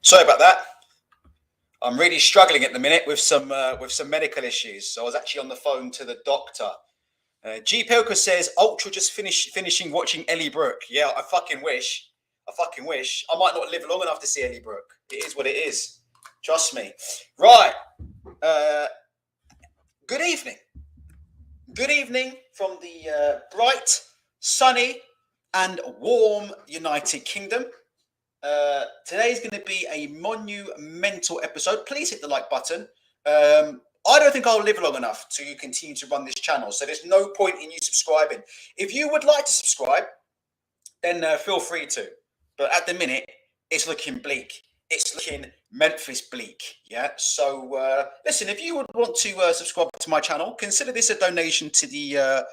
Sorry about that. I'm really struggling at the minute with some medical issues. So I was actually on the phone to the doctor. G Pilker says Ultra just finishing watching Ellie Brooke. Yeah, I fucking wish. I might not live long enough to see Ellie Brooke. It is what it is. Trust me. Right. Good evening. Good evening from the bright, sunny, and warm United Kingdom. Today's going to be a monumental episode. Please hit the like button. I don't think I'll live long enough to continue to run this channel, so there's no point in you subscribing. If you would like to subscribe, then feel free to. But at the minute, it's looking bleak. It's looking Memphis bleak. Yeah. So listen, if you would want to subscribe to my channel, consider this a donation to the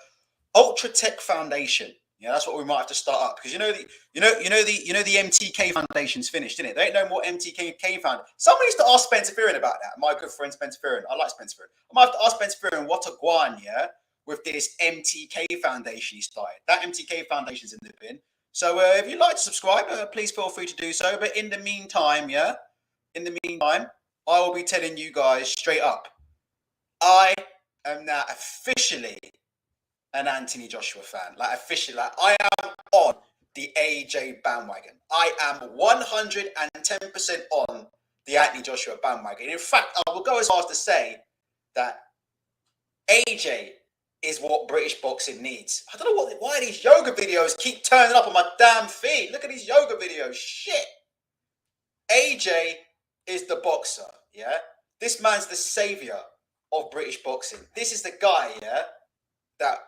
Ultra Tech Foundation. Yeah, that's what we might have to start up, because the MTK Foundation's finished, isn't it? There ain't no more MTK Found. Someone used to ask Spencer Fearon about that. My good friend Spencer Fearon. I like Spencer Fearon. I might have to ask Spencer Fearon what a guan, yeah, with this MTK Foundation he started. That MTK Foundation's in the bin. So if you'd like to subscribe, please feel free to do so. But in the meantime, I will be telling you guys straight up, I am now officially an Anthony Joshua fan. Like, officially, like, I am on the AJ bandwagon. I am 110% on the Anthony Joshua bandwagon. In fact, I will go as far as to say that AJ is what British boxing needs. I don't know why these yoga videos keep turning up on my damn feed. Look at these yoga videos. Shit. AJ is the boxer, yeah? This man's the savior of British boxing. This is the guy, yeah, that,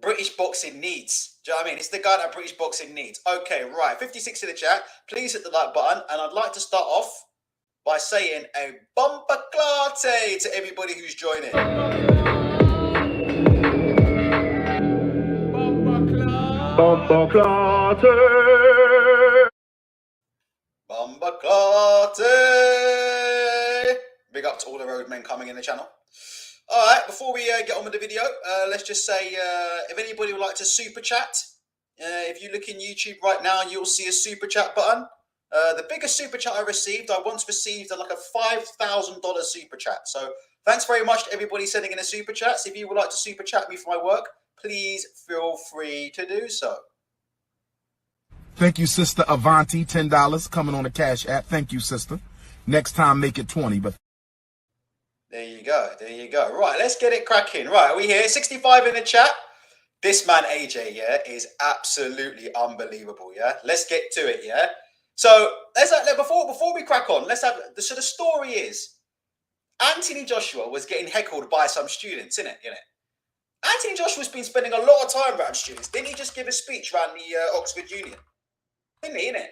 British boxing needs. Do you know what I mean? It's the guy that British boxing needs. Okay, right. 56 in the chat. Please hit the like button. And I'd like to start off by saying a bumper clate to everybody who's joining. Bumper clate. Bumper clate. Big up to all the roadmen coming in the channel. All right, before we get on with the video, let's just say if anybody would like to super chat, if you look in YouTube right now, you'll see a super chat button. The biggest super chat I received, I once received like a $5,000 super chat. So thanks very much to everybody sending in a super chats. If you would like to super chat me for my work, please feel free to do so. Thank you, Sister Avanti, $10 coming on the Cash App. Thank you, sister. Next time, make it 20, but... There you go. Right, let's get it cracking. Right, are we here? 65 in the chat. This man, AJ, yeah, is absolutely unbelievable, yeah? Let's get to it, yeah? So, before we crack on, so the story is, Anthony Joshua was getting heckled by some students, innit? Anthony Joshua's been spending a lot of time around students. Didn't he just give a speech around the Oxford Union? Didn't he, innit?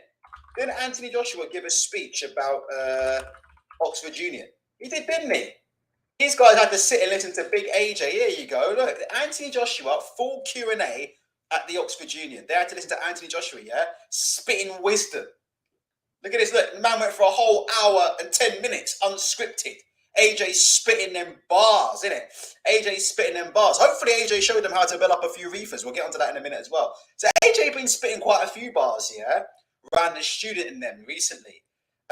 Didn't Anthony Joshua give a speech about Oxford Union? He did, didn't he? These guys had to sit and listen to Big AJ. Here you go. Look, Anthony Joshua, full Q&A at the Oxford Union. They had to listen to Anthony Joshua, yeah? Spitting wisdom. Look at this. Look, the man went for a whole hour and 10 minutes unscripted. AJ spitting them bars, innit? AJ spitting them bars. Hopefully AJ showed them how to build up a few reefers. We'll get onto that in a minute as well. So AJ been spitting quite a few bars, yeah? Around the student in them recently.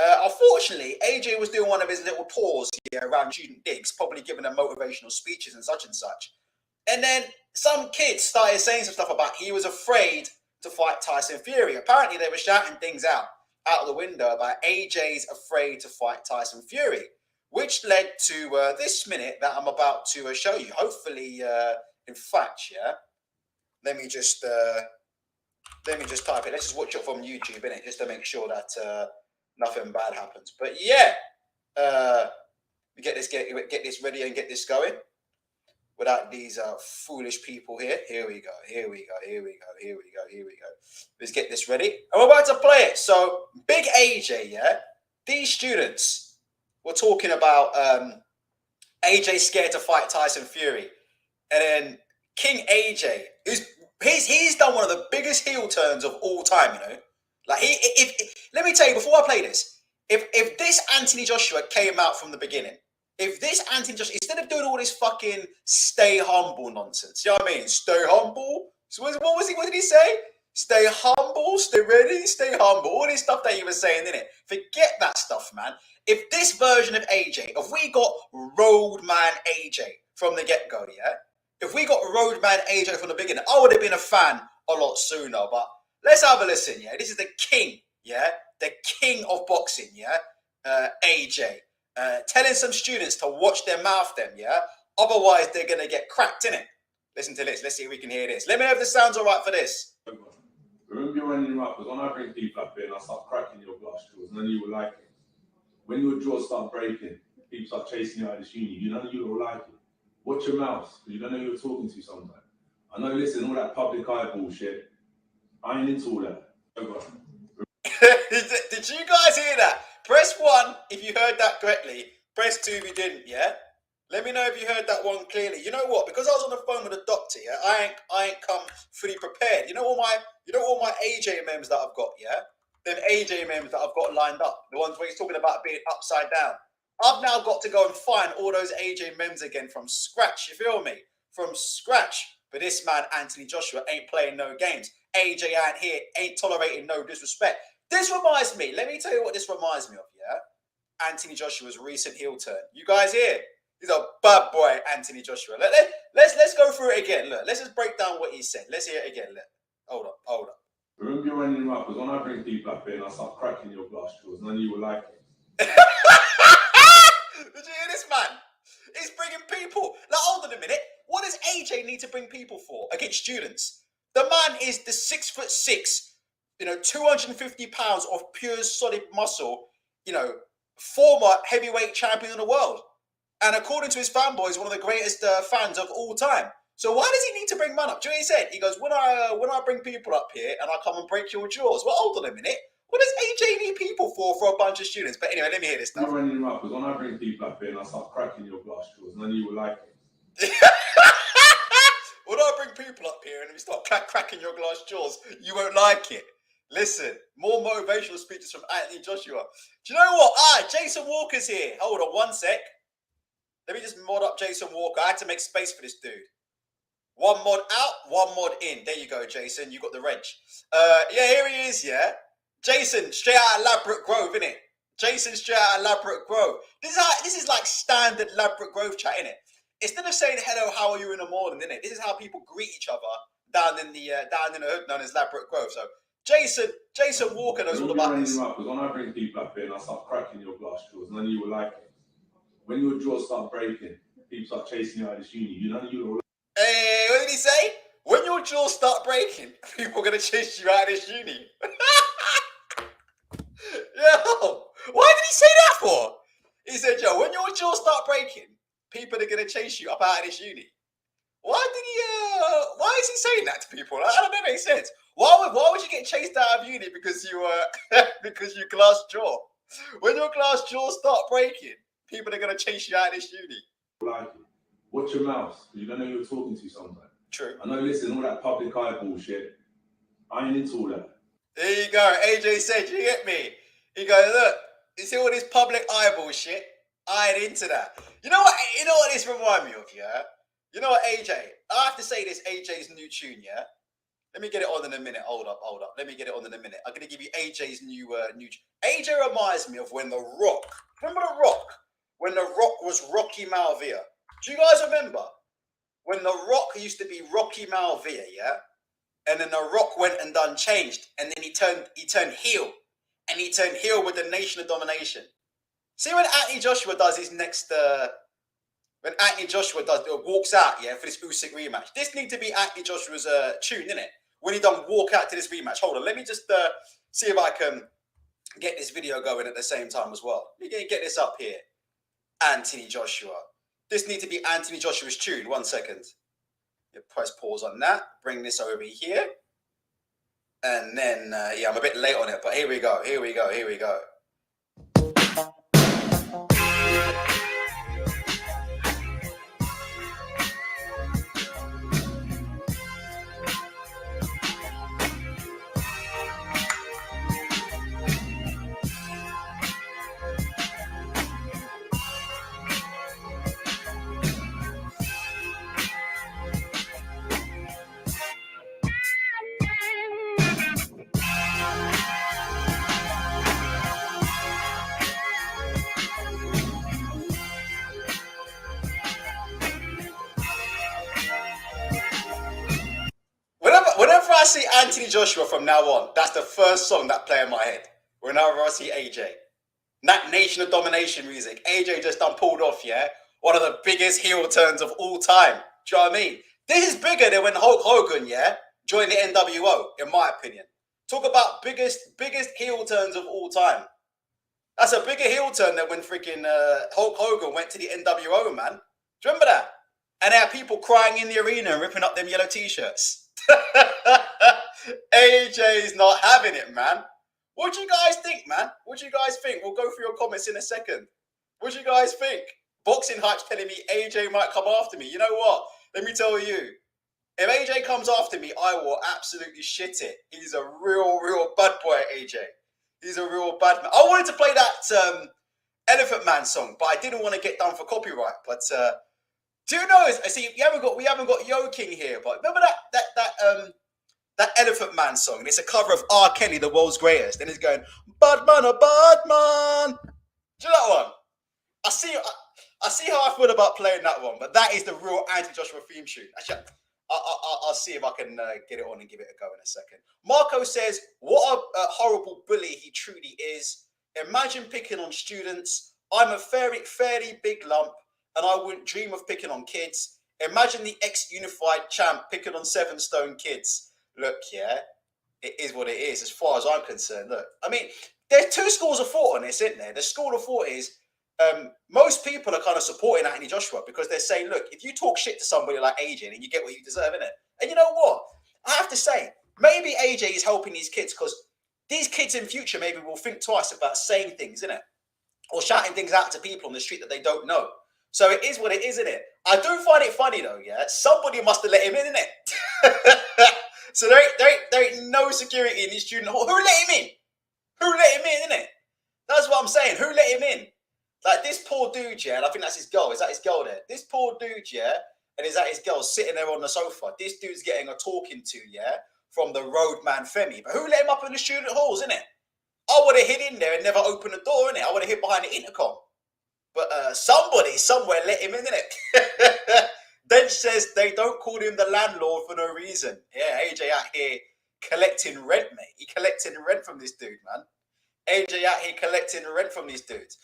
Unfortunately, AJ was doing one of his little tours here around student digs, probably giving them motivational speeches and such. And then some kids started saying some stuff about he was afraid to fight Tyson Fury. Apparently, they were shouting things out of the window about AJ's afraid to fight Tyson Fury, which led to this minute that I'm about to show you. Hopefully, in fact, yeah. Let me just type it. Let's just watch it from YouTube, innit, just to make sure that. Nothing bad happens, but yeah, we get this ready and get this going without these foolish people here. Here we go. Let's get this ready, and we're about to play it. So, Big AJ, yeah. These students were talking about AJ scared to fight Tyson Fury, and then King AJ, he's done one of the biggest heel turns of all time, Like let me tell you before I play this, if this Anthony Joshua came out from the beginning, if this Anthony Joshua, instead of doing all this fucking stay humble nonsense, you know what I mean? Stay humble. So what did he say? Stay humble, stay ready, stay humble. All this stuff that he was saying, innit? Forget that stuff, man. If this version of AJ, if we got Roadman AJ from the get-go, yeah? If we got Roadman AJ from the beginning, I would have been a fan a lot sooner. But let's have a listen, yeah? This is the king, yeah? The king of boxing, yeah? AJ. Telling some students to watch their mouth then, yeah? Otherwise, they're going to get cracked, innit? Listen to this. Let's see if we can hear this. Let me know if this sounds all right for this. Remember you're running your mouth, because when I bring people up here and I start cracking your glass jaws, none of you will like it. When your jaws start breaking, people start chasing you out of this uni, none of you will like it. Watch your mouth, because you don't know who you're talking to sometimes. I know, listen, all that public eye bullshit, I ain't into all that. Did you guys hear that? Press 1 if you heard that correctly. Press 2 if you didn't, yeah? Let me know if you heard that one clearly. You know what? Because I was on the phone with a doctor, yeah, I ain't come fully prepared. You know all my AJ memes that I've got, yeah? Them AJ memes that I've got lined up. The ones where he's talking about being upside down. I've now got to go and find all those AJ memes again from scratch, you feel me? From scratch. But this man, Anthony Joshua, ain't playing no games. AJ ain't here, ain't tolerating no disrespect. This reminds me, let me tell you what this reminds me of, yeah? Anthony Joshua's recent heel turn. You guys here? He's a bad boy, Anthony Joshua. Let's go through it again. Look, let's just break down what he said. Let's hear it again. Look. Hold up. Remember you're running your mouth, because when I bring people up here and I start cracking your glass jaws, none of you will like it. Did you hear this, man? He's bringing people. Now, hold on a minute. What does AJ need to bring people for against students? The man is the 6'6", 250 pounds of pure solid muscle, former heavyweight champion in the world. And according to his fanboys, one of the greatest fans of all time. So why does he need to bring man up? Do you know what he said? He goes, when I bring people up here and I come and break your jaws. Well, hold on a minute. What does AJ need people for a bunch of students? But anyway, let me hear this stuff. You're running your mouth, because when I bring people up here and I start cracking your glass jaws, none of you will like it. When I bring people up here and we start cracking your glass jaws, you won't like it. Listen, more motivational speeches from Anthony Joshua. Do you know what? Jason Walker's here. Hold on 1 sec. Let me just mod up Jason Walker. I had to make space for this dude. One mod out, one mod in. There you go, Jason. You got the wrench. Yeah, here he is, yeah? Jason, straight out of Ladbroke Grove, innit? Jason, straight out of Ladbroke Grove. This is like standard Ladbroke Grove chat, innit? Instead of saying, hello, how are you in the morning, innit? This is how people greet each other down in the hood known as Ladbroke Grove. So, Jason Walker knows all about this. Because when I bring people up here and I start cracking your glass jaws, none of you will like it. When your jaws start breaking, people start chasing you out of this uni, none of you will. Hey, what did he say? When your jaws start breaking, people are going to chase you out of this uni. Yo, why did he say that for? He said, yo, when your jaws start breaking, people are going to chase you up out of this uni. Why is he saying that to people? That don't make sense. Why would you get chased out of uni because you glass jaw? When your glass jaws start breaking, people are going to chase you out of this uni. Like it. Watch your mouth, because you don't know who you're talking to sometimes. True. I know, listen, all that public eye bullshit, I ain't into all that. There you go. AJ said, you get me? He goes, look, you see all this public eye bullshit? I ain't into that. You know what this reminds me of, yeah? You know what, AJ? I have to say this AJ's new tune, yeah? Let me get it on in a minute. Hold up. Let me get it on in a minute. I'm going to give you AJ's new tune. AJ reminds me of when The Rock, remember The Rock? When The Rock was Rocky Malvia. Do you guys remember? When The Rock used to be Rocky Malvia, yeah? And then The Rock went and done changed. And then he turned heel. And he turned heel with the Nation of Domination. See when Anthony Joshua does his next... when Anthony Joshua walks out, yeah, for this Usyk rematch. This needs to be Anthony Joshua's tune, innit? When he done walk out to this rematch. Hold on, let me just see if I can get this video going at the same time as well. Let me get this up here. Anthony Joshua. This needs to be Anthony Joshua's tune. 1 second. You press pause on that. Bring this over here. And then, yeah, I'm a bit late on it, but here we go. see Anthony Joshua from now on, that's the first song that play in my head. Whenever I see AJ. That Nation of Domination music. AJ just done pulled off, yeah? One of the biggest heel turns of all time. Do you know what I mean? This is bigger than when Hulk Hogan, yeah, joined the NWO, in my opinion. Talk about biggest heel turns of all time. That's a bigger heel turn than when freaking Hulk Hogan went to the NWO, man. Do you remember that? And there are people crying in the arena and ripping up them yellow t-shirts. AJ's not having it, man. What do you guys think, man? What do you guys think? We'll go through your comments in a second. What do you guys think? Boxing Hype's telling me AJ might come after me. You know what? Let me tell you. If AJ comes after me, I will absolutely shit it. He's a real bad boy, AJ. He's a real bad man. I wanted to play that Elephant Man song, but I didn't want to get done for copyright. But do you know? I see we haven't got Yo King here, but remember that Elephant Man song? It's a cover of R. Kelly, the world's greatest, and it's going bad man, a bad man. Do you know that one? I see how I feel about playing that one, but that is the real anti-Joshua theme tune. Actually, I'll see if I can get it on and give it a go in a second. Marco says, what a horrible bully he truly is. Imagine picking on students. I'm a fairly big lump, and I wouldn't dream of picking on kids. Imagine the ex-unified champ picking on 7 stone kids. Look, yeah, it is what it is as far as I'm concerned. Look, I mean, there's 2 schools of thought on this, isn't there? The school of thought is, most people are kind of supporting Anthony Joshua because they're saying, look, if you talk shit to somebody like AJ, then you get what you deserve, innit? And you know what? I have to say, maybe AJ is helping these kids because these kids in future maybe will think twice about saying things, innit? Or shouting things out to people on the street that they don't know. So it is what it is, innit? I do find it funny, though, yeah? Somebody must have let him in, innit? So there ain't no security in his student hall. Who let him in? Who let him in, innit? That's what I'm saying. Who let him in? Like this poor dude, yeah, and I think that's his girl. Is that his girl there? This poor dude, yeah, and is that his girl sitting there on the sofa? This dude's getting a talking to, yeah, from the Roadman Femi. But who let him up in the student halls, innit? I would have hid in there and never opened the door, innit? I would have hid behind the intercom. But somebody somewhere let him in, innit? Dench says they don't call him the landlord for no reason. Yeah, AJ out here collecting rent, mate. He collecting rent from this dude, man. AJ out here collecting rent from these dudes.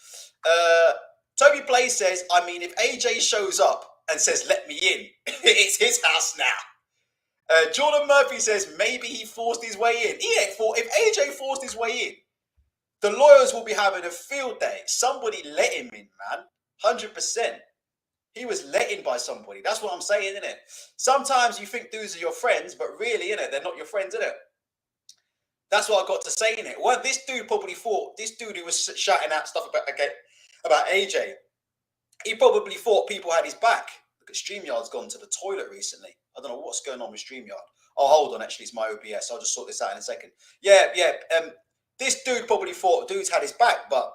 Toby Play says, I mean, if AJ shows up and says, let me in, it's his house now. Jordan Murphy says, maybe he forced his way in. He ain't forced. If AJ forced his way in, the lawyers will be having a field day. Somebody let him in, man. 100%. He was let in by somebody. That's what I'm saying, isn't it? Sometimes you think dudes are your friends, but really, innit, they're not your friends, innit? That's what I got to say in it. Well, this dude probably thought, this dude who was shouting out stuff about AJ, he probably thought people had his back. Look at StreamYard's gone to the toilet recently. I don't know what's going on with StreamYard. Oh, hold on, actually, it's my OBS. I'll just sort this out in a second. Yeah. This dude probably thought dudes had his back, but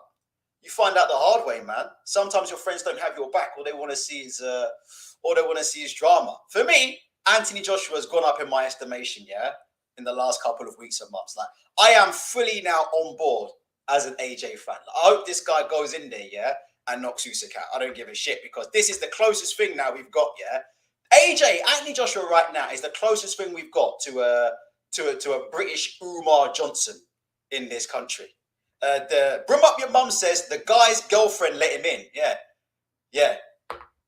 you find out the hard way, man. Sometimes your friends don't have your back. All they want to see is drama. For me, Anthony Joshua has gone up in my estimation, yeah, in the last couple of weeks and months. Like, I am fully now on board as an AJ fan. Like, I hope this guy goes in there, yeah, and knocks Usyk out. I don't give a shit because this is the closest thing now we've got, yeah. Anthony Joshua right now is the closest thing we've got to a British Umar Johnson in this country. The Brim Up Your Mum says the guy's girlfriend let him in. Yeah.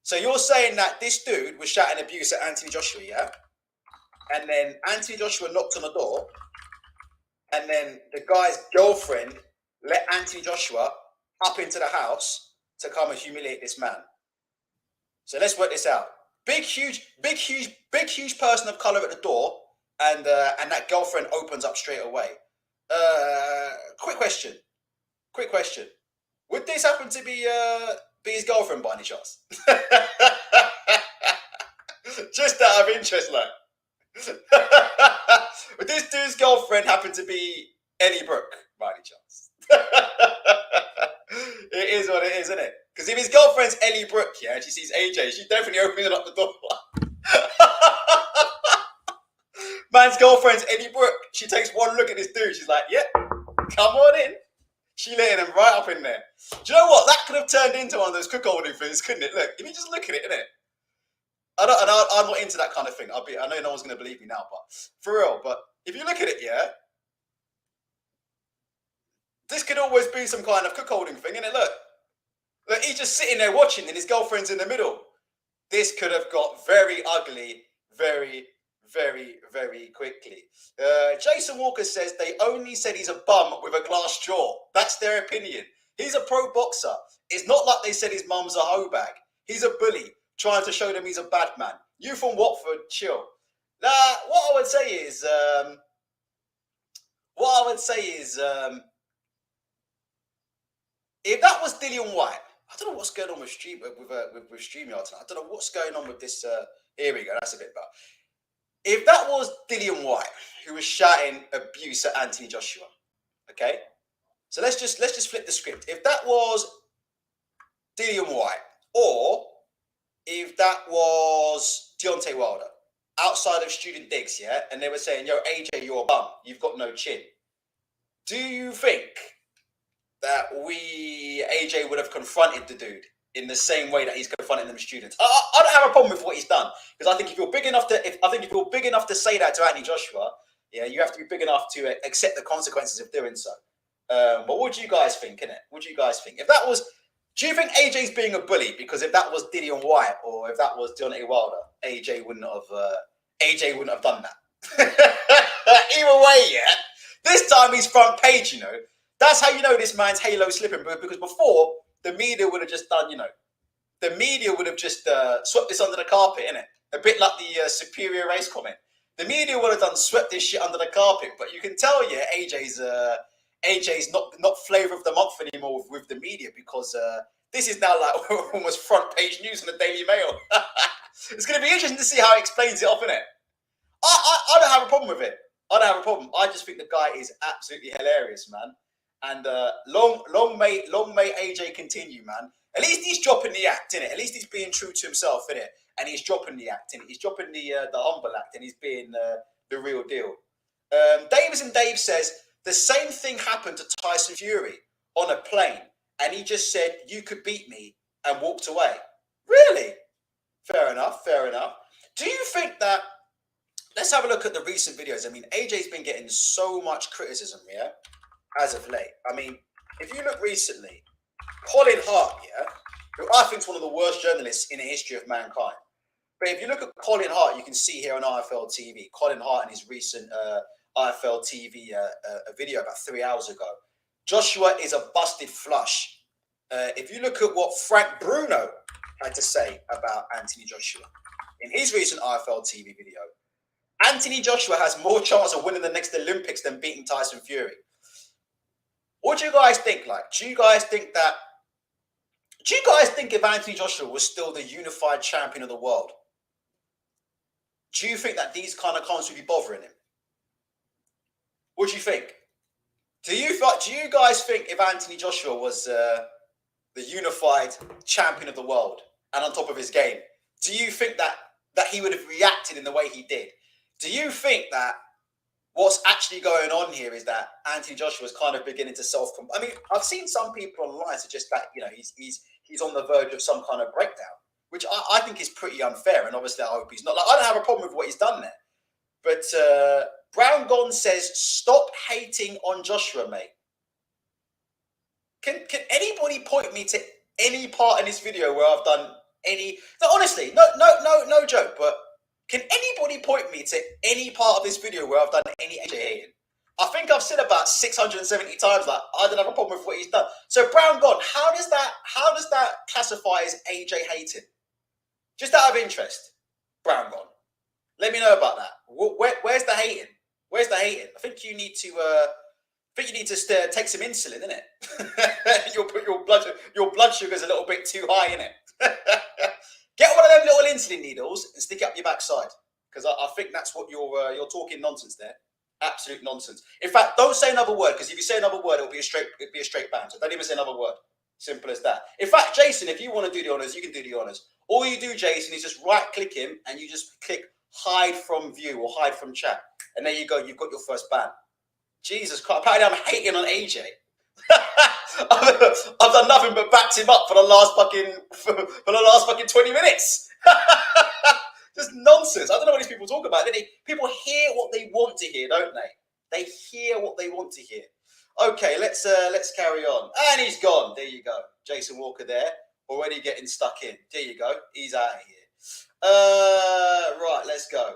So you're saying that this dude was shouting abuse at Anthony Joshua, yeah? And then Anthony Joshua knocked on the door, and then the guy's girlfriend let Anthony Joshua up into the house to come and humiliate this man. So let's work this out. Big, huge person of color at the door, and that girlfriend opens up straight away. Quick question. Would this happen to be his girlfriend by any chance? Just out of interest, like. Would this dude's girlfriend happen to be Ellie Brooke by any chance? It is what it is, isn't it? Because if his girlfriend's Ellie Brooke, yeah, and she sees AJ, she's definitely opening up the door. Man's girlfriend's Ellie Brooke. She takes one look at this dude. She's like, yeah, come on in. She letting him right up in there. Do you know what? That could have turned into one of those cook-holding things, couldn't it? Look, if you just look at it, innit? I'm not into that kind of thing. I know no one's going to believe me now, but for real. But if you look at it, yeah, this could always be some kind of cuckolding thing, innit? Look, he's just sitting there watching and his girlfriend's in the middle. This could have got very ugly very, very, very quickly. Jason Walker says they only said he's a bum with a glass jaw. That's their opinion. He's a pro boxer. It's not like they said his mum's a hoe bag. He's a bully, trying to show them he's a bad man. You from Watford, chill. What I would say is, if that was Dillian White, I don't know what's going on with StreamYard tonight. I don't know what's going on with this. Here we go. That's a bit better. If that was Dillian White who was shouting abuse at Anthony Joshua, okay. So let's just flip the script. If that was Dillian White, or if that was Deontay Wilder, outside of student digs, yeah, and they were saying, "Yo, AJ, you're a bum. You've got no chin." Do you think that AJ would have confronted the dude in the same way that he's confronting them students? I don't have a problem with what he's done, because I think if you're big enough to say that to Anthony Joshua, yeah, you have to be big enough to accept the consequences of doing so. But what do you guys think, innit? What do you guys think? Do you think AJ's being a bully? Because if that was Dillian White or if that was Deontay Wilder, AJ wouldn't have done that. Either way, yeah. This time he's front page, you know. That's how you know this man's halo slipping, because before, the media would have just done, you know, the media would have just swept this under the carpet, innit? A bit like the superior race comment. The media would have done swept this shit under the carpet, but you can tell, yeah, AJ's not flavour of the month anymore with the media, because this is now like almost front page news in the Daily Mail. It's going to be interesting to see how he explains it off, innit? I don't have a problem with it. I don't have a problem. I just think the guy is absolutely hilarious, man. And long may AJ continue, man. At least he's dropping the act, innit? At least he's being true to himself, innit? And he's dropping the act, innit? He's dropping the humble act, and he's being the real deal. Davis and Dave says the same thing happened to Tyson Fury on a plane, and he just said, "You could beat me," and walked away. Really? Fair enough. Fair enough. Do you think that? Let's have a look at the recent videos. I mean, AJ's been getting so much criticism, yeah, as of late. I mean, if you look recently, Colin Hart, yeah, who I think is one of the worst journalists in the history of mankind. But if you look at Colin Hart, you can see here on IFL TV, Colin Hart in his recent IFL TV video about 3 hours ago. Joshua is a busted flush. If you look at what Frank Bruno had to say about Anthony Joshua in his recent IFL TV video, Anthony Joshua has more chance of winning the next Olympics than beating Tyson Fury. What do you guys think? Like, do you guys think if Anthony Joshua was still the unified champion of the world, do you think that these kind of comments would be bothering him? What do you think? Do you guys think if Anthony Joshua was the unified champion of the world and on top of his game, do you think that he would have reacted in the way he did? Do you think that what's actually going on here is that Anthony Joshua is kind of beginning to I mean, I've seen some people online suggest that, you know, he's on the verge of some kind of breakdown, which I think is pretty unfair. And obviously, I hope he's not. Like, I don't have a problem with what he's done there. But Brown Gone says, "Stop hating on Joshua, mate." Can anybody point me to any part in this video where I've done any? No, honestly, no joke, but. Can anybody point me to any part of this video where I've done any AJ hating? I think I've said about 670 times that I don't have a problem with what he's done. So Brown Gone, how does that classify as AJ hating? Just out of interest, Brown Gone. Let me know about that. Where's the hating? Where's the hating? I think you need to take some insulin, innit? your blood sugar's a little bit too high, innit? Get one of them little insulin needles and stick it up your backside, because I think that's what you're talking nonsense there. Absolute nonsense. In fact, don't say another word, because if you say another word, it'll be a straight ban. So don't even say another word. Simple as that. In fact, Jason, if you want to do the honors, you can do the honors. All you do, Jason, is just right-click him and you just click hide from view or hide from chat, and there you go. You've got your first ban. Jesus Christ! Apparently, I'm hating on AJ. I've done nothing but backed him up for the last fucking 20 minutes. Just nonsense. I don't know what these people talk about. People hear what they want to hear, don't they? They hear what they want to hear. Okay, let's carry on. And he's gone. There you go. Jason Walker there, already getting stuck in. There you go. He's out of here. Right, let's go.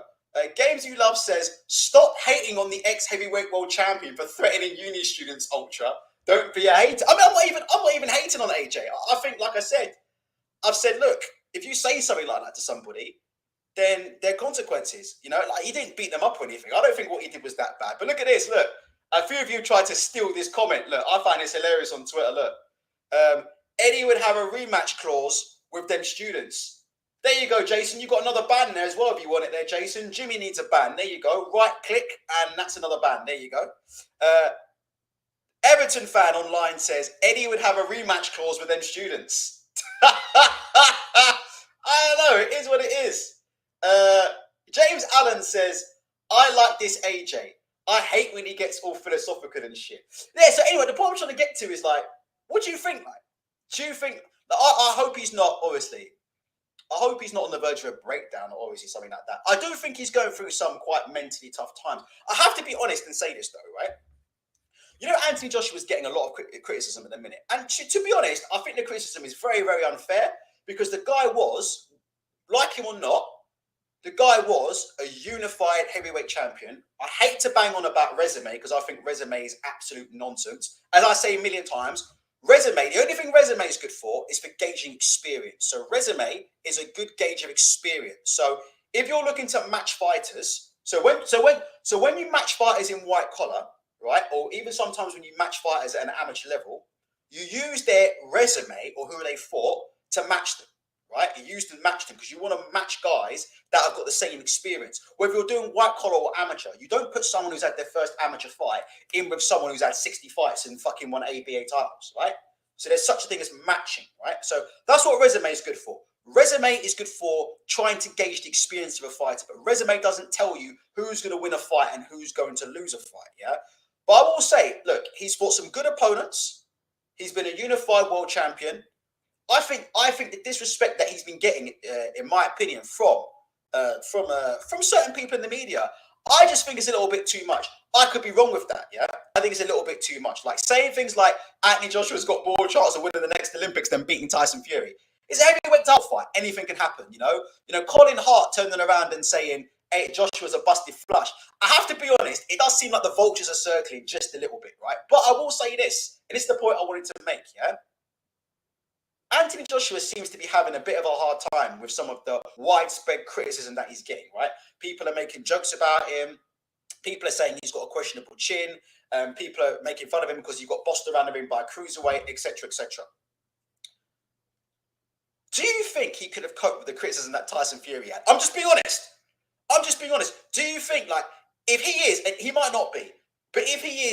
Games You Love says, stop hating on the ex-heavyweight world champion for threatening uni students, Ultra. Don't be a hater. I mean, I'm not even hating on AJ. I think, like I said, I've said, look, if you say something like that to somebody, then there are consequences. You know, like he didn't beat them up or anything. I don't think what he did was that bad. But look at this. Look, a few of you tried to steal this comment. Look, I find this hilarious on Twitter. Look, Eddie would have a rematch clause with them students. There you go, Jason. You got another ban there as well if you want it there, Jason. Jimmy needs a ban. There you go. Right click, and that's another ban. There you go. Everton fan online says Eddie would have a rematch clause with them students. I don't know. It is what it is. James Allen says, I like this AJ. I hate when he gets all philosophical and shit. Yeah, so anyway, the point I'm trying to get to is like, what do you think? Like, do you think, I hope he's not, obviously, I hope he's not on the verge of a breakdown or obviously something like that. I do think he's going through some quite mentally tough times. I have to be honest and say this though, right? You know, Anthony Joshua's getting a lot of criticism at the minute. And to be honest, I think the criticism is very, very unfair because the guy was, like him or not, the guy was a unified heavyweight champion. I hate to bang on about resume because I think resume is absolute nonsense. As I say a million times, resume, the only thing resume is good for is for gauging experience. So resume is a good gauge of experience. So if you're looking to match fighters, so when you match fighters in white collar, right, or even sometimes when you match fighters at an amateur level, you use their resume or who they fought to match them. Right, you use to match them because you want to match guys that have got the same experience. Whether you're doing white collar or amateur, you don't put someone who's had their first amateur fight in with someone who's had 60 fights and fucking won ABA titles, right? So there's such a thing as matching, right? So that's what resume is good for. Resume is good for trying to gauge the experience of a fighter, but resume doesn't tell you who's going to win a fight and who's going to lose a fight, yeah? But I will say, look, he's fought some good opponents. He's been a unified world champion. I think the disrespect that he's been getting, in my opinion, from certain people in the media, I just think it's a little bit too much. I could be wrong with that, yeah. I think it's a little bit too much. Like saying things like Anthony Joshua's got more chance of winning the next Olympics than beating Tyson Fury. It's a heavyweight title fight. Anything can happen, you know. Colin Hart turning around and saying, "Hey, Joshua's a busted flush." I have to be honest. It does seem like the vultures are circling just a little bit, right? But I will say this, and it's the point I wanted to make, yeah. Anthony Joshua seems to be having a bit of a hard time with some of the widespread criticism that he's getting, right? People are making jokes about him. People are saying he's got a questionable chin. People are making fun of him because he got bossed around him by a cruiserweight, etc., etc. Do you think he could have coped with the criticism that Tyson Fury had? I'm just being honest. Do you think, like, if he is, and he might not be, but if he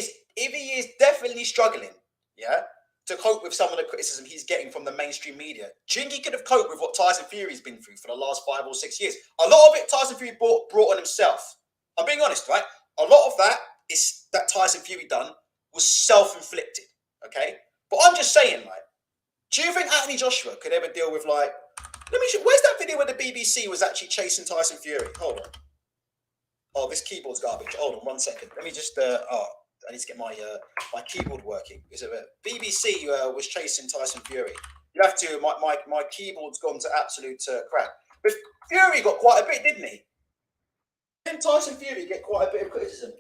is definitely struggling, yeah, to cope with some of the criticism he's getting from the mainstream media, do you think he could have coped with what Tyson Fury's been through for the last 5 or 6 years? A lot of it Tyson Fury brought on himself. I'm being honest, right? A lot of that is that Tyson Fury done was self-inflicted, okay? But I'm just saying, like, do you think Anthony Joshua could ever deal with, like, where's that video where the BBC was actually chasing Tyson Fury? Hold on. Oh, this keyboard's garbage. Hold on 1 second. Let me just, I need to get my my keyboard working. Is it BBC was chasing Tyson Fury? You have to. My keyboard's gone to absolute crap. But Fury got quite a bit, didn't he? Didn't Tyson Fury get quite a bit of criticism?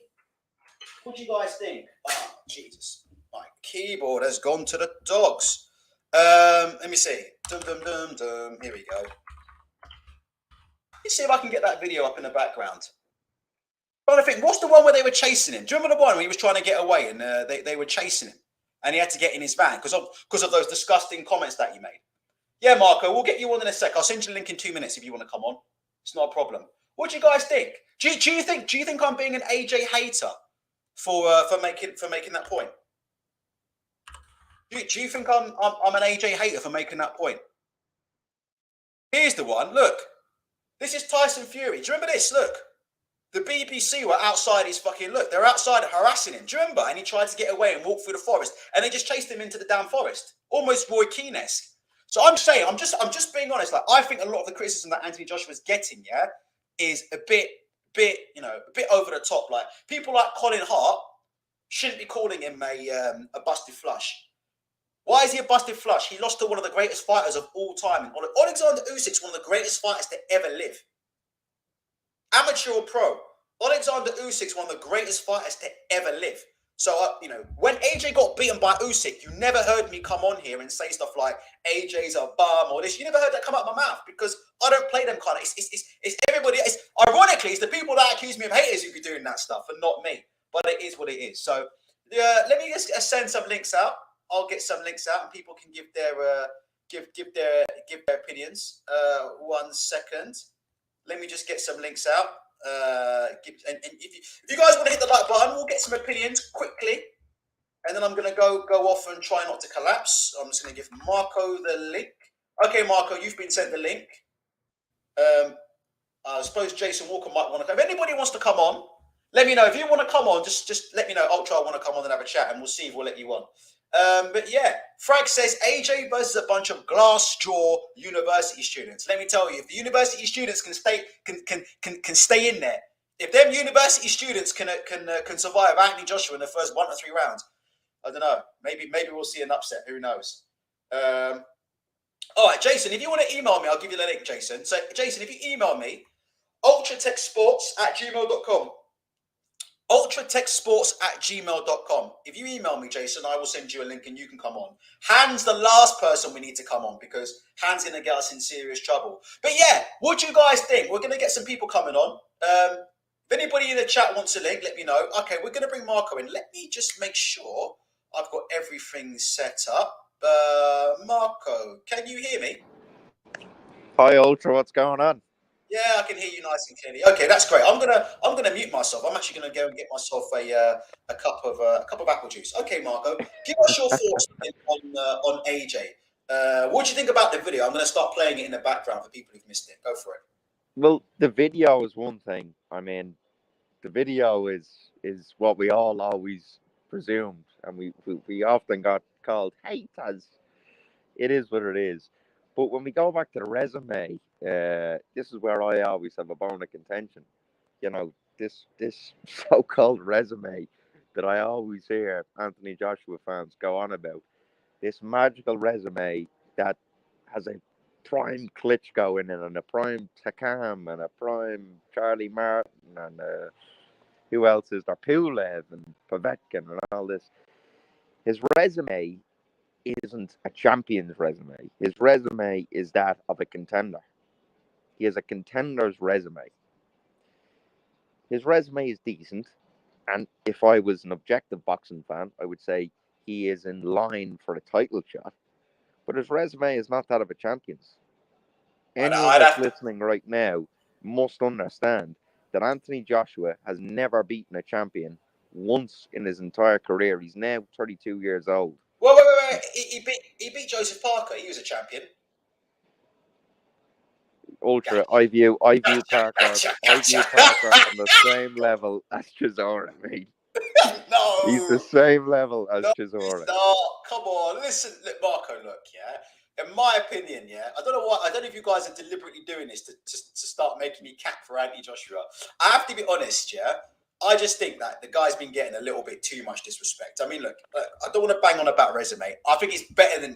What do you guys think? Oh, Jesus, my keyboard has gone to the dogs. Let me see. Dum dum dum dum. Here we go. Let's see if I can get that video up in the background. But I think, what's the one where they were chasing him? Do you remember the one where he was trying to get away and they were chasing him and he had to get in his van because of those disgusting comments that he made? Yeah, Marco, we'll get you on in a sec. I'll send you a link in 2 minutes if you want to come on. It's not a problem. What do you guys think? Do you think I'm being an AJ hater for making that point? Do you think I'm an AJ hater for making that point? Here's the one. Look, this is Tyson Fury. Do you remember this? Look. The BBC were outside his fucking look. They're outside harassing him. Do you remember? And he tried to get away and walk through the forest. And they just chased him into the damn forest. Almost Roy Keane-esque. So I'm saying, I'm just being honest. Like, I think a lot of the criticism that Anthony Joshua's getting, yeah, is a bit, a bit over the top. Like, people like Colin Hart shouldn't be calling him a busted flush. Why is he a busted flush? He lost to one of the greatest fighters of all time. Alexander Usyk's one of the greatest fighters to ever live. Amateur or pro, Alexander Usyk's one of the greatest fighters to ever live. So, when AJ got beaten by Usyk, you never heard me come on here and say stuff like AJ's a bum or this. You never heard that come out of my mouth because I don't play them kind of. It's everybody. Ironically, it's the people that accuse me of haters who be doing that stuff and not me. But it is what it is. So, let me just send some links out. I'll get some links out and people can give their opinions. 1 second. Let me just get some links out. And if you guys want to hit the like button, we'll get some opinions quickly. And then I'm going to go off and try not to collapse. I'm just going to give Marco the link. Okay, Marco, you've been sent the link. I suppose Jason Walker might want to come. If anybody wants to come on, let me know. If you want to come on, just let me know. Ultra, I want to come on and have a chat, and we'll see if we'll let you on. But yeah, Frag says AJ versus a bunch of glass jaw university students. Let me tell you, if the university students can stay in there, if them university students can survive Anthony Joshua in the first 1 to 3 rounds, I don't know. Maybe we'll see an upset. Who knows? All right, Jason, if you want to email me, I'll give you the link, Jason. So, Jason, if you email me, ultratechsports@gmail.com. ultratechsports@gmail.com. If you email me, Jason, I will send you a link and you can come on. Han's the last person we need to come on because Han's going to get us in serious trouble. But yeah, what do you guys think? We're going to get some people coming on. If anybody in the chat wants a link, let me know. Okay, we're going to bring Marco in. Let me just make sure I've got everything set up. Marco, can you hear me? Hi, Ultra. What's going on? Yeah, I can hear you nice and clearly. Okay, that's great. I'm gonna mute myself. I'm actually gonna go and get myself a cup of apple juice. Okay, Marco, give us your thoughts on AJ. What do you think about the video? I'm gonna start playing it in the background for people who've missed it. Go for it. Well, the video is one thing. I mean, the video is what we all always presumed, and we often got called haters. It is what it is. But when we go back to the resume, this is where I always have a bone of contention. You know, this so-called resume that I always hear Anthony Joshua fans go on about. This magical resume that has a prime Klitschko in it, and a prime Takam, and a prime Charlie Martin, and who else is there? Pulev and Povetkin and all this. His resume isn't a champion's resume. His resume is that of a contender. He has a contender's resume. His resume is decent, and if I was an objective boxing fan, I would say he is in line for a title shot. But his resume is not that of a champion's. Anyone that's listening right now must understand that Anthony Joshua has never beaten a champion once in his entire career. He's now 32 years old. Wait. He beat Joseph Parker. He was a champion. Ultra, I view Parker on the same level as Chisora, mate. No, he's the same level as Chisora. No, come on, listen, look, Marco. Look, yeah. In my opinion, yeah, I don't know why. I don't know if you guys are deliberately doing this to start making me cat for Anthony Joshua. I have to be honest, yeah. I just think that the guy's been getting a little bit too much disrespect. I mean, look, I don't want to bang on about resume. I think he's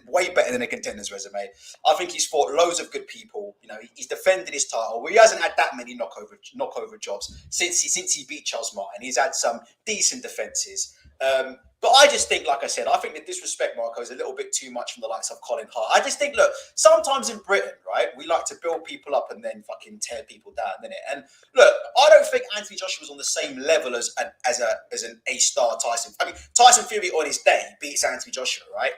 way better than a contender's resume. I think he's fought loads of good people. You know, he's defended his title. He hasn't had that many knockover jobs since he beat Charles Martin. He's had some decent defenses. But I just think, like I said, I think the disrespect, Marco, is a little bit too much from the likes of Colin Hart. I just think, look, sometimes in Britain, right, we like to build people up and then fucking tear people down, innit? And look, I don't think Anthony Joshua was on the same level as an A-star Tyson. I mean, Tyson Fury on his day beats Anthony Joshua, right?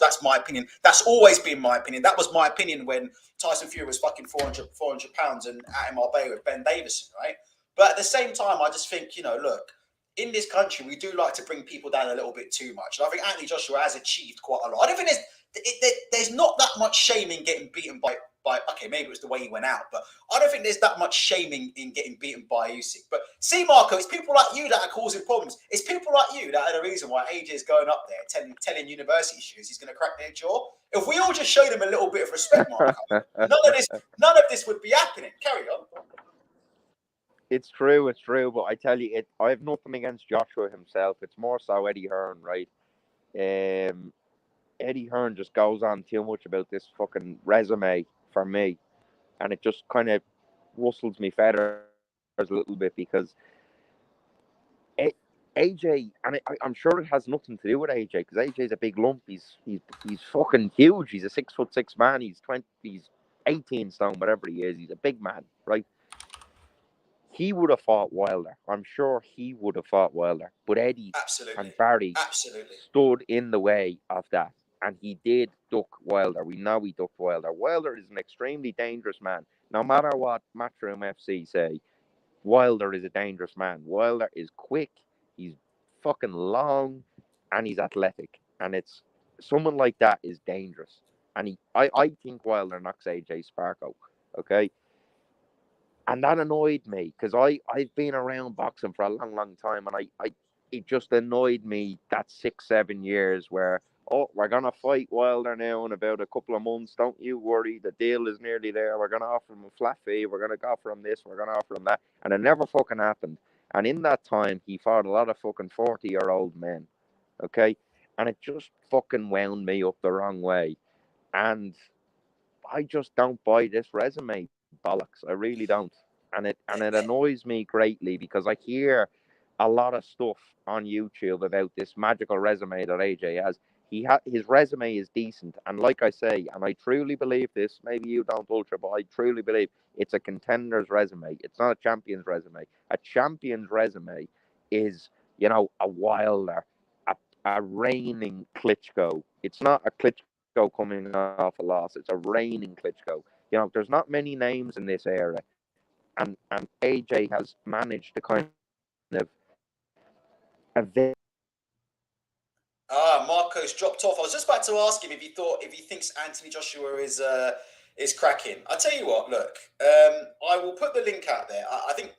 That's my opinion. That's always been my opinion. That was my opinion when Tyson Fury was fucking 400 pounds and at Marbella with Ben Davison, right? But at the same time, I just think, you know, look, in this country, we do like to bring people down a little bit too much. And I think Anthony Joshua has achieved quite a lot. I don't think there's not that much shame in getting beaten by okay, maybe it was the way he went out, but I don't think there's that much shaming in getting beaten by Usyk. But see, Marco, it's people like you that are causing problems. It's people like you that are the reason why AJ is going up there telling university students he's going to crack their jaw. If we all just showed him a little bit of respect, Marco, none of this would be happening. Carry on. It's true, but I tell you, I have nothing against Joshua himself. It's more so Eddie Hearn, right? Eddie Hearn just goes on too much about this fucking resume for me, and it just kind of rustles me feathers a little bit because AJ, and I'm sure it has nothing to do with AJ because AJ's a big lump. He's fucking huge. He's a 6'6" man. He's 18 stone, whatever he is. He's a big man, right? He would have fought Wilder. I'm sure he would have fought Wilder. But Eddie and Barry stood in the way of that. And he did duck Wilder. We know he ducked Wilder. Wilder is an extremely dangerous man. No matter what Matchroom FC say, Wilder is a dangerous man. Wilder is quick. He's fucking long. And he's athletic. And it's someone like that is dangerous. And I think Wilder knocks AJ Sparko. Okay? And that annoyed me because I've been around boxing for a long, long time, and it just annoyed me that 6-7 years where, oh, we're gonna fight Wilder now in about a couple of months. Don't you worry, the deal is nearly there. We're gonna offer him a flat fee. We're gonna offer him this. We're gonna offer him that, and it never fucking happened. And in that time, he fought a lot of fucking 40-year-old men, okay, and it just fucking wound me up the wrong way, and I just don't buy this resume bollocks. I really don't. And it annoys me greatly because I hear a lot of stuff on YouTube about this magical resume that AJ has. His resume is decent, and like I say, and I truly believe this. Maybe you don't, Ultra, but I truly believe it's a contender's resume. It's not a champion's resume. A champion's resume is, a Wilder, a reigning Klitschko. It's not a Klitschko coming off a loss. It's a reigning Klitschko. There's not many names in this era, and AJ has managed to kind of evade. Marco's dropped off. I was just about to ask him if he thinks Anthony Joshua is cracking. I tell you what, look, I will put the link out there. I think,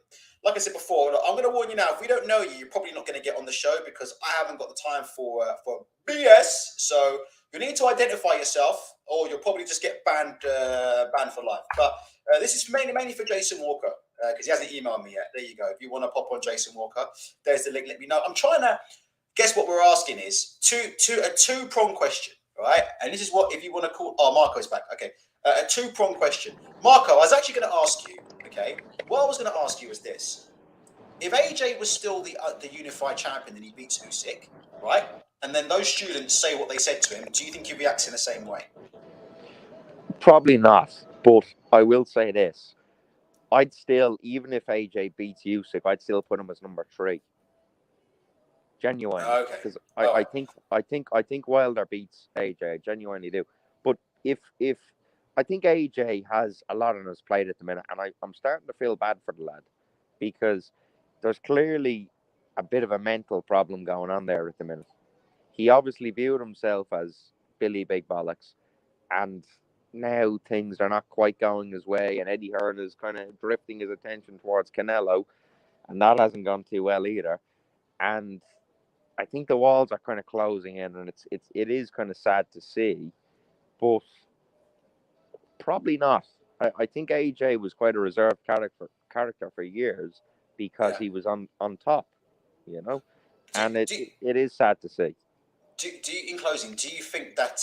like I said before, look, I'm going to warn you now. If we don't know you, you're probably not going to get on the show because I haven't got the time for BS. So you need to identify yourself, or you'll probably just get banned for life. But this is mainly for Jason Walker because he hasn't emailed me yet. There you go. If you want to pop on Jason Walker, there's the link. Let me know. I'm trying to guess what we're asking is a two-prong question, right? And this is what, if you want to call. Oh, Marco's back. Okay, a two-prong question. Marco, I was actually going to ask you. Okay, what I was going to ask you is this: if AJ was still the unified champion and he beats Usyk, right? And then those students say what they said to him, do you think he reacts in the same way? Probably not, but I will say this: I'd still, even if AJ beats Usyk, I'd still put him as number 3. Genuinely, because I think Wilder beats AJ. I genuinely do. But if I think AJ has a lot on his plate at the minute, and I'm starting to feel bad for the lad because there's clearly a bit of a mental problem going on there at the minute. He obviously viewed himself as Billy Big Bollocks, and now things are not quite going his way, and Eddie Hearn is kind of drifting his attention towards Canelo, and that hasn't gone too well either. And I think the walls are kind of closing in, and it is kind of sad to see, but probably not. I think AJ was quite a reserved character for years because he was on top, and it is sad to see. Do you, in closing, do you think that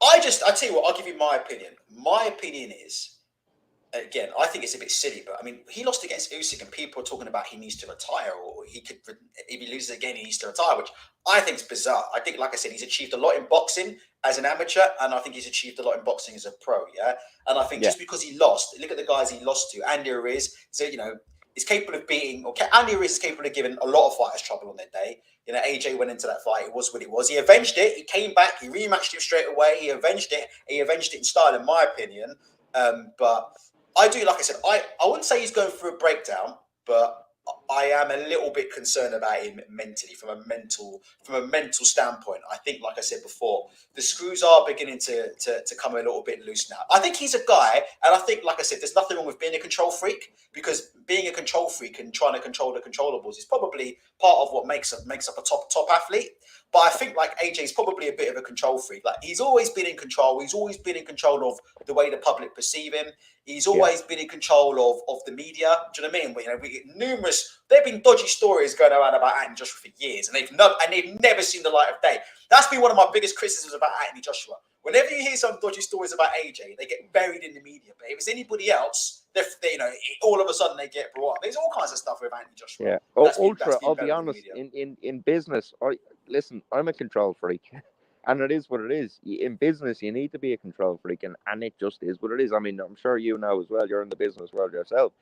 I tell you what, I'll give you my opinion. My opinion is, again, I think it's a bit silly, but I mean, he lost against Usyk, and people are talking about he needs to retire, or he could, if he loses again, he needs to retire, which I think is bizarre. I think, like I said, he's achieved a lot in boxing as an amateur, and I think he's achieved a lot in boxing as a pro. Yeah, and I think just because he lost, look at the guys he lost to. Andy Ruiz, is capable of beating, or Andy Ruiz is capable of giving a lot of fighters trouble on their day. AJ went into that fight. It was what it was. He avenged it. He came back. He rematched him straight away. He avenged it. He avenged it in style, in my opinion. But I do, like I said, I wouldn't say he's going through a breakdown, but I am a little bit concerned about him mentally, from a mental standpoint. I think, like I said before, the screws are beginning to come a little bit loose now. I think he's a guy, and I think, like I said, there's nothing wrong with being a control freak, because being a control freak and trying to control the controllables is probably part of what makes up a top athlete. But I think, like, AJ's probably a bit of a control freak. Like, he's always been in control. He's always been in control of the way the public perceive him. He's always been in control of the media. Do you know what I mean? We get numerous. There have been dodgy stories going around about Anthony Joshua for years, and they've never seen the light of day. That's been one of my biggest criticisms about Anthony Joshua. Whenever you hear some dodgy stories about AJ, they get buried in the media. But if it's anybody else, all of a sudden they get brought up. There's all kinds of stuff with Anthony Joshua. Yeah. Ultra. I'll be honest. In business, listen. I'm a control freak. And it is what it is. In business, you need to be a control freak, and it just is what it is. I mean, I'm sure you know as well. You're in the business world yourself.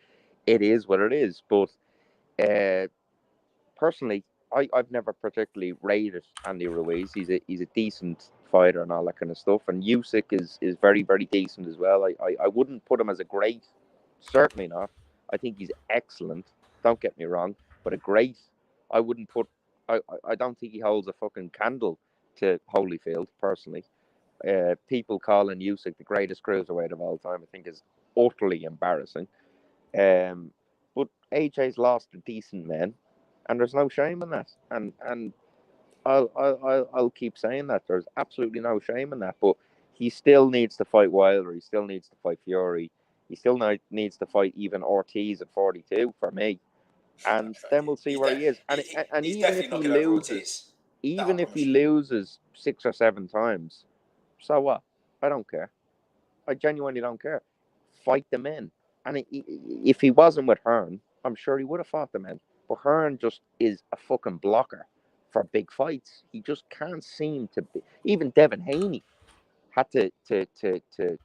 It is what it is. But personally, I've never particularly rated Andy Ruiz. He's a decent fighter and all that kind of stuff. And Usyk is very, very decent as well. I wouldn't put him as a great. Certainly not. I think he's excellent. Don't get me wrong. But a great, I wouldn't put. I don't think he holds a fucking candle to Holyfield, personally. People calling Usyk the greatest cruiserweight of all time, I think, is utterly embarrassing. But AJ's lost a decent man, and there's no shame in that. And I'll keep saying that. There's absolutely no shame in that. But he still needs to fight Wilder. He still needs to fight Fury. He still needs to fight even Ortiz at 42 for me. And then we'll see where he is. And even if he loses, even if he loses 6 or 7 times, so what? I don't care. I genuinely don't care. Fight the men. And if he wasn't with Hearn, I'm sure he would have fought the men. But Hearn just is a fucking blocker for big fights. He just can't seem to be. Even Devin Haney had to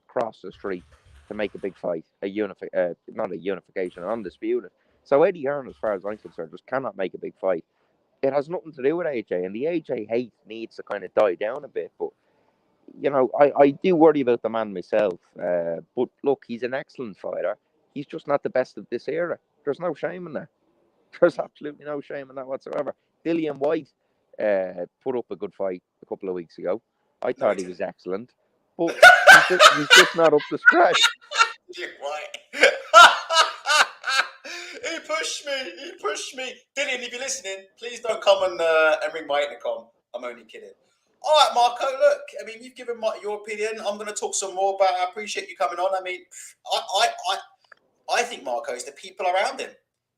cross the street to make a big fight. Not a unification, undisputed. So Eddie Hearn, as far as I'm concerned, just cannot make a big fight. It has nothing to do with AJ, and the AJ hate needs to kind of die down a bit. But I do worry about the man myself. But look, he's an excellent fighter. He's just not the best of this era. There's no shame in that. There's absolutely no shame in that whatsoever. Dillian White put up a good fight a couple of weeks ago. I thought he was excellent, but he's just not up to scratch. White. He pushed me. Dillian, if you're listening, please don't come and ring my intercom. I'm only kidding. All right, Marco, look, I mean, you've given your opinion. I'm going to talk some more about it. I appreciate you coming on. I mean, I think, Marco, it's the people around him.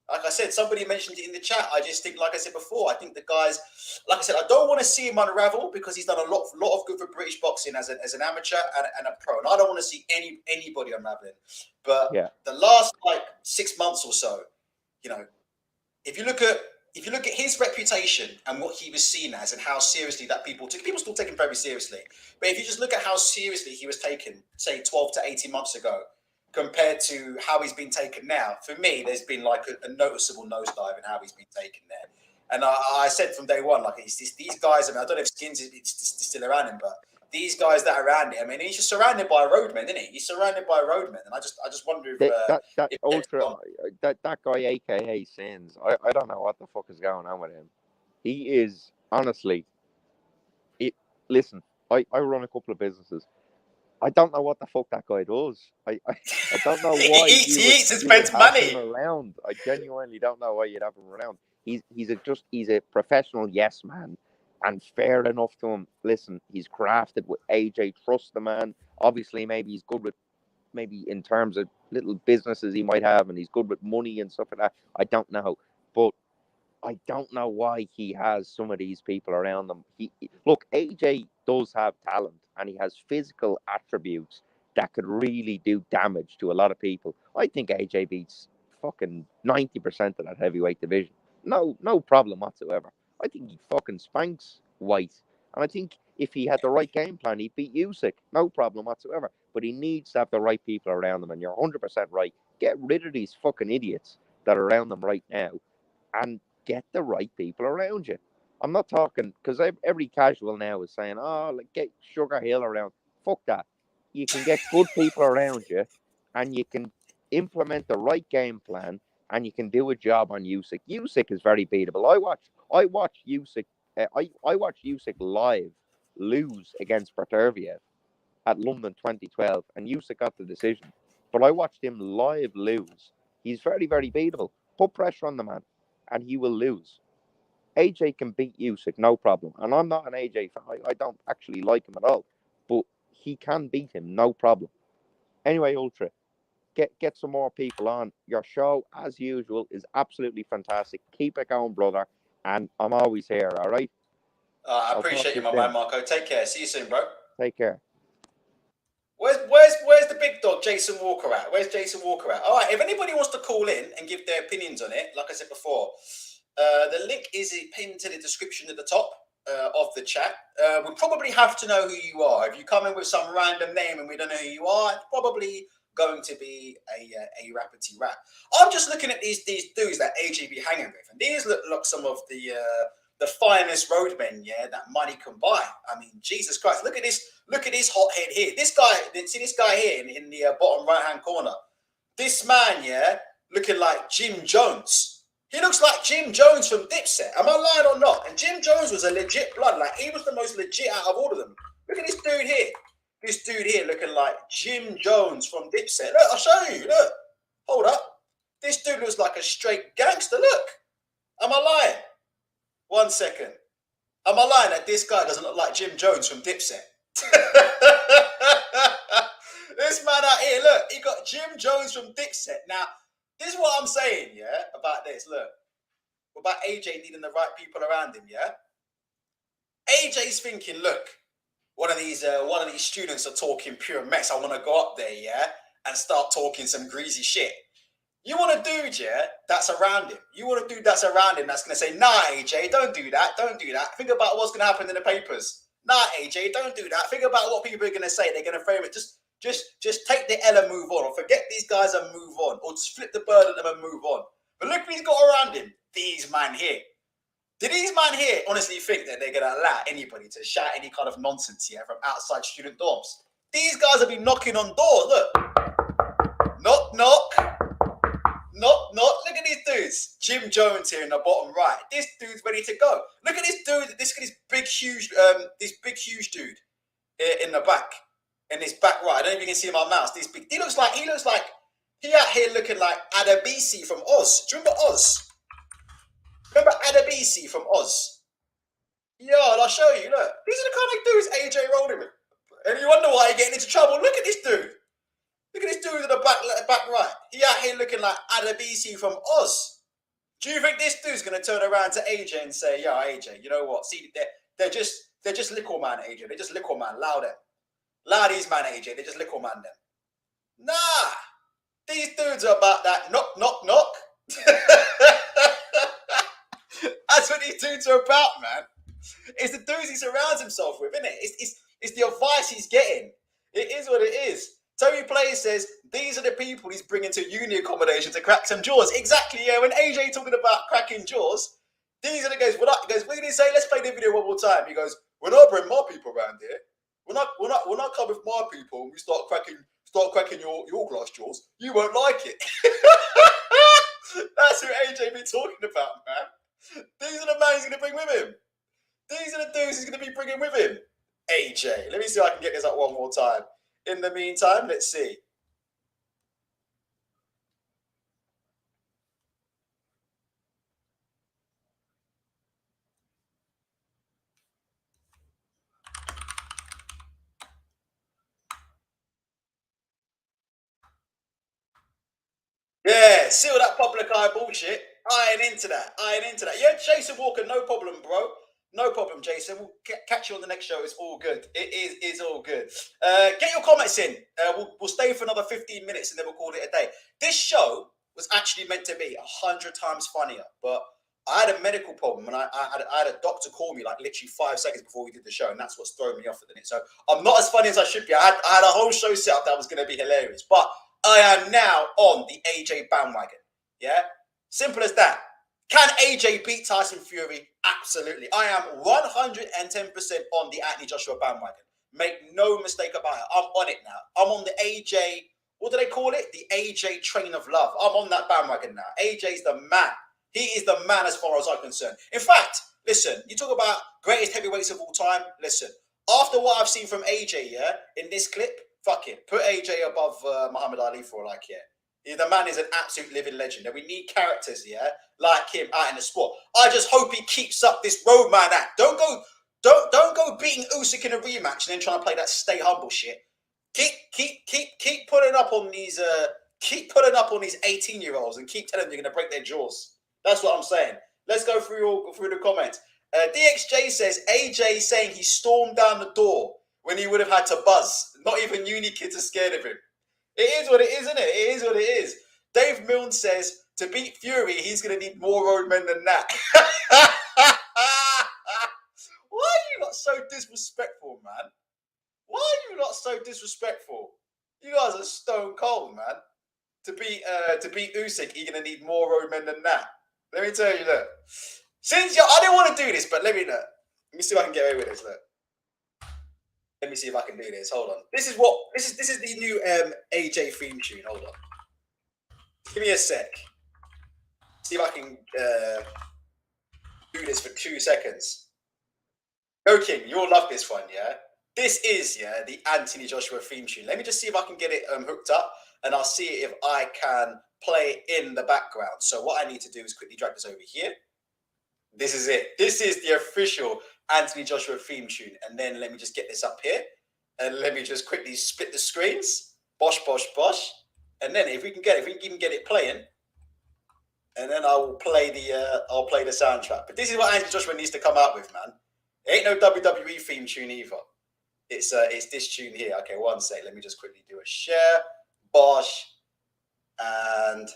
Like I said, somebody mentioned it in the chat. I just think, like I said before, I think the guys, like I said, I don't want to see him unravel, because he's done a lot of good for British boxing as an amateur and a pro. And I don't want to see anybody unraveling. But the last 6 months or so, if you look at his reputation and what he was seen as and how seriously that people still take him very seriously. But if you just look at how seriously he was taken, say 12 to 18 months ago, compared to how he's been taken now, for me, there's been a noticeable nosedive in how he's been taken there. And I said from day one, these guys, I mean, I don't know if Skins is still around him, but these guys that are around him, I mean, he's just surrounded by Roadman, isn't he? He's surrounded by Roadman, and I just wonder if that guy, aka Sins, I don't know what the fuck is going on with him. He is honestly. Listen, I run a couple of businesses. I don't know what the fuck that guy does. I don't know why he eats and spends money around. I genuinely don't know why you'd have him around. He's a professional yes man, and fair enough to him. Listen, he's crafted with AJ. Trust the man. Obviously, maybe he's good with in terms of little businesses he might have, and he's good with money and stuff like that. I don't know, but I don't know why he has some of these people around him. Look, AJ does have talent, and he has physical attributes that could really do damage to a lot of people. I think AJ beats fucking 90% of that heavyweight division. No problem whatsoever. I think he fucking spanks White. And I think if he had the right game plan, he'd beat Usyk. No problem whatsoever. But he needs to have the right people around him, and you're 100% right. Get rid of these fucking idiots that are around them right now, and get the right people around you. I'm not talking, because every casual now is saying, get Sugar Hill around. Fuck that. You can get good people around you, and you can implement the right game plan, and you can do a job on Usyk. Usyk is very beatable. I watch Usyk. I watched Usyk live lose against Proterviev at London 2012, and Usyk got the decision. But I watched him live lose. He's very, very beatable. Put pressure on the man, and he will lose. AJ can beat Usyk, no problem. And I'm not an AJ fan. I don't actually like him at all. But he can beat him, no problem. Anyway, Ultra, get some more people on. Your show, as usual, is absolutely fantastic. Keep it going, brother. And I'm always here, all right? I appreciate you, my man, Marco. Take care. See you soon, bro. Take care. Where's the big dog, Jason Walker, at? Where's Jason Walker at? All right, if anybody wants to call in and give their opinions on it, like I said before, the link is pinned to the description at the top of the chat. We probably have to know who you are. If you come in with some random name and we don't know who you are, it's probably going to be a rappity rap. I'm just looking at these dudes that AJ be hanging with, and these look like some of the finest roadmen, yeah, that money can buy. I mean, Jesus Christ, look at this hot head here. This guy, see this guy here in the bottom right hand corner. This man, yeah, looking like Jim Jones. He looks like Jim Jones from Dipset. Am I lying or not? And Jim Jones was a legit blood. Like, he was the most legit out of all of them. Look at this dude here. This dude here looking like Jim Jones from Dipset. Look, I'll show you. Look. Hold up. This dude looks like a straight gangster. Look. Am I lying? 1 second. Am I lying that this guy doesn't look like Jim Jones from Dipset? This man out here, look, he got Jim Jones from Dipset. Now, this is what I'm saying, yeah, about this. Look, about AJ needing the right people around him, yeah? AJ's thinking, look, one of these students are talking pure mess. I want to go up there, yeah, and start talking some greasy shit. You want a dude, yeah, that's around him. You want a dude that's around him that's going to say, nah, AJ, don't do that. Don't do that. Think about what's going to happen in the papers. Nah, AJ, don't do that. Think about what people are going to say. They're going to frame it. Just take the L and move on, or forget these guys and move on, or just flip the bird at them and move on. But look what he's got around him. These man here. Do these man here honestly think that they're going to allow anybody to shout any kind of nonsense here from outside student dorms? These guys have been knocking on doors. Look. Knock, knock. Knock. Look at these dudes. Jim Jones here in the bottom right. This dude's ready to go. Look at this dude. This big huge dude in the back. In his back right. I don't know if you can see my mouse. He looks like he out here looking like Adabisi from Oz. Do you remember Oz? Remember Adabisi from Oz? Yeah, I'll show you. Look, these are the kind of dudes AJ rolling with. And you wonder why he's getting into trouble. Look at this dude. Look at this dude in the back right. He out here looking like Adabisi from Oz. Do you think this dude's gonna turn around to AJ and say, "Yeah, AJ, you know what? See, they're just lickle man, AJ. They're just lickle man. Loud these man, AJ. They just lickle man them." Nah, these dudes are about that knock. That's what these dudes are about, man. It's the dudes he surrounds himself with, isn't it? It's the advice he's getting. It is what it is. Toby Plays says, these are the people he's bringing to uni accommodation to crack some jaws. Exactly, yeah. When AJ talking about cracking jaws, these are the guys. What did he say? Let's play the video one more time. He goes, when I bring my people around here, when I come with my people and we start cracking your glass jaws, you won't like it. That's who AJ be talking about, man. These are the men he's going to bring with him. These are the dudes he's going to be bringing with him. AJ. Let me see if I can get this up one more time. In the meantime, let's see. Yeah, see all that public eye bullshit. I ain't into that. Yeah, Jason Walker, no problem, bro. No problem, Jason. We'll catch you on the next show. It's all good. It is all good. Get your comments in. We'll stay for another 15 minutes and then we'll call it a day. This show was actually meant to be 100 times funnier, but I had a medical problem and I had a doctor call me like literally 5 seconds before we did the show, and that's what's throwing me off at the minute. So I'm not as funny as I should be. I had a whole show set up that was going to be hilarious, but I am now on the AJ bandwagon. Yeah? Simple as that. Can AJ beat Tyson Fury? Absolutely. I am 110% on the Anthony Joshua bandwagon. Make no mistake about it. I'm on it now. I'm on the AJ what do they call it? The AJ train of love. I'm on that bandwagon now. AJ's the man. He is the man as far as I'm concerned. In fact, listen, you talk about greatest heavyweights of all time. Listen, after what I've seen from AJ, yeah, in this clip, fuck it. Put AJ above Muhammad Ali for like, yeah. The man is an absolute living legend. And we need characters, yeah, like him out in the sport. I just hope he keeps up this Roadman act. Don't go beating Usyk in a rematch and then trying to play that stay humble shit. Keep putting up on these 18-year-olds and keep telling them you're gonna break their jaws. That's what I'm saying. Let's go through the comments. DXJ says AJ saying he stormed down the door when he would have had to buzz. Not even uni kids are scared of him. It is what it is, isn't it? It is what it is. Dave Milne says to beat Fury, he's gonna need more roadmen than that. Why are you not so disrespectful, man? Why are you not so disrespectful? You guys are stone cold, man. To beat Usyk, you're gonna need more roadmen than that. Let me tell you, look. Since I didn't want to do this, but let me see if I can get away with this. Look. Let me see if I can do this. Hold on. This is the new AJ theme tune. Hold on. Give me a sec. See if I can do this for 2 seconds. Go King, you'll love this one, yeah? This is, yeah, the Anthony Joshua theme tune. Let me just see if I can get it hooked up, and I'll see if I can play it in the background. So what I need to do is quickly drag this over here. This is it. This is the official Anthony Joshua theme tune. And then let me just get this up here. And let me just quickly split the screens. Bosh, bosh, bosh. And then if we can even get it playing, and then I'll play the soundtrack. But this is what Anthony Joshua needs to come out with, man. It ain't no WWE theme tune either. It's this tune here. Okay, one sec. Let me just quickly do a share. Bosh. And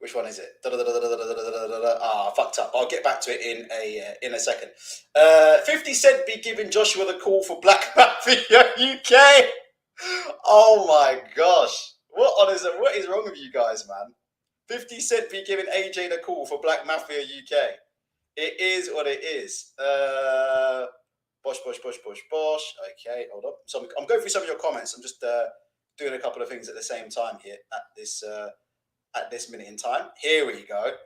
which one is it? Ah, fucked up. I'll get back to it in a second. 50 Cent be giving Joshua the call for Black Mafia UK. Oh my gosh. What is wrong with you guys, man? 50 Cent be giving AJ the call for Black Mafia UK. It is what it is. Bosh, bosh, bosh, bosh, bosh. Okay, hold on. So I'm going through some of your comments. I'm just doing a couple of things at the same time here at this minute in time. Here we go.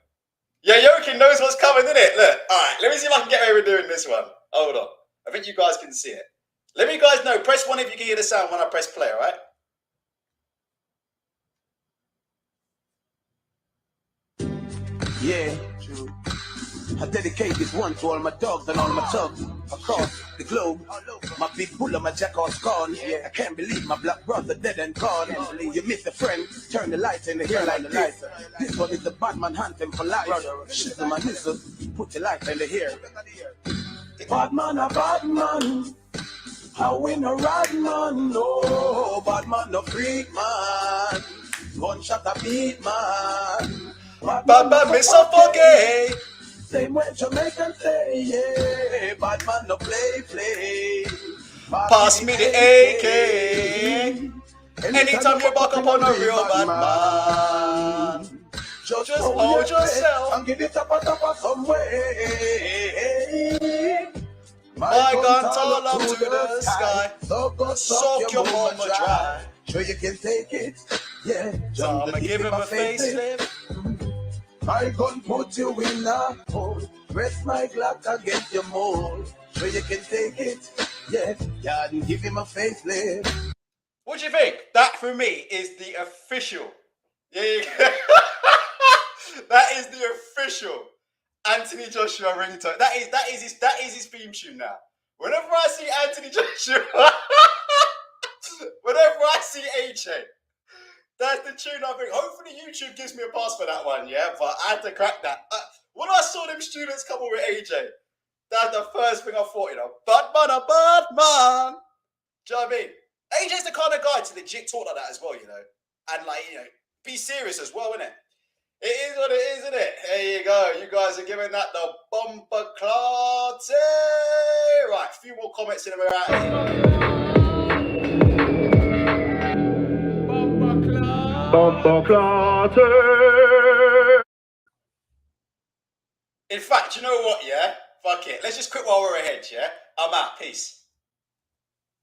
Yeah, Jokin knows what's coming, isn't it? Look, all right, let me see if I can get away with doing this one. Hold on. I think you guys can see it. Let me guys know. Press 1 if you can hear the sound when I press play, all right? Yeah, true. I dedicate this one to all my dogs and all my thugs across the globe. My big bull and my jackal's gone. Yeah, I can't believe my black brother dead and gone. You miss a friend, turn the lights in the hair like this. This one is the Batman hunting for life. Shizzle my nizzle, put the light in the hair. Batman a Batman, I win a rad man. No, Batman no freak man, gunshot a beat man. Batman miss a foggy. Same way Jamaican say, yeah, Batman no play. Pass me the AK. Anytime you back up on a real Batman, just hold yourself and give it up some way. My gun tall up to the sky, soak your mama dry. Sure you can take it, yeah. So I'ma give him a facelift. My gun put you in a hole. Press my Glock against your mold. So you can take it. Yeah, and give him a facelift. What do you think? That for me is the official. Yeah. That is the official Anthony Joshua ringtone. That is his theme tune now. Whenever I see Anthony Joshua, whenever I see AJ, that's the tune I think. Hopefully YouTube gives me a pass for that one, yeah? But I had to crack that. When I saw them students come over with AJ, that's the first thing I thought, Batman, a Batman. Do you know what I mean? AJ's the kind of guy to legit talk like that as well, And be serious as well, innit? It is what it is, isn't it? There you go. You guys are giving that the bumper clarty. Right, a few more comments in and we're out here. In fact, you know what, yeah? Fuck it. Let's just quit while we're ahead, yeah? I'm out. Peace.